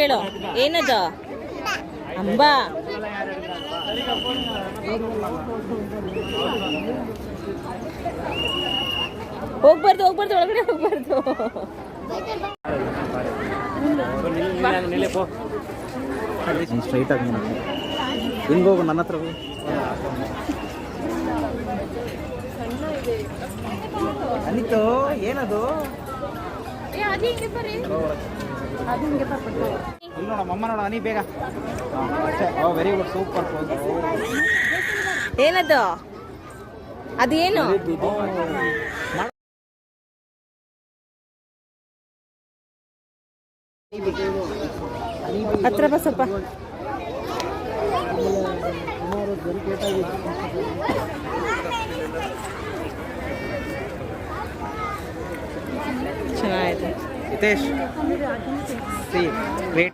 ಹೇಳು ಏನದು ಅಂಬಾ ಹೋಗ್ಬಾರ್ದು ಒಳಗಡೆ ಹೋಗ್ಬಾರ್ದು ಸ್ಟ್ರೈಟ್ ಆಗಿ ಹಿಂಗೆ ಹೋಗು ನನ್ನ ಹತ್ರ ಅನಿತು ಏನದು ಇಲ್ಲಿ ನೋಡ ಮಮ್ಮ ನೋಡ ಅನಿ ಬೇಗ ವೆರಿ ಗುಡ್ ಸೂಪರ್ ಏನದು ಅದೇನು ಹತ್ರ ಬಾ ಸ್ವಲ್ಪ ಚೆನ್ನಾಗಿದೆ ಹಿತೇಶ್ ಸಿ ಗ್ರೇಟ್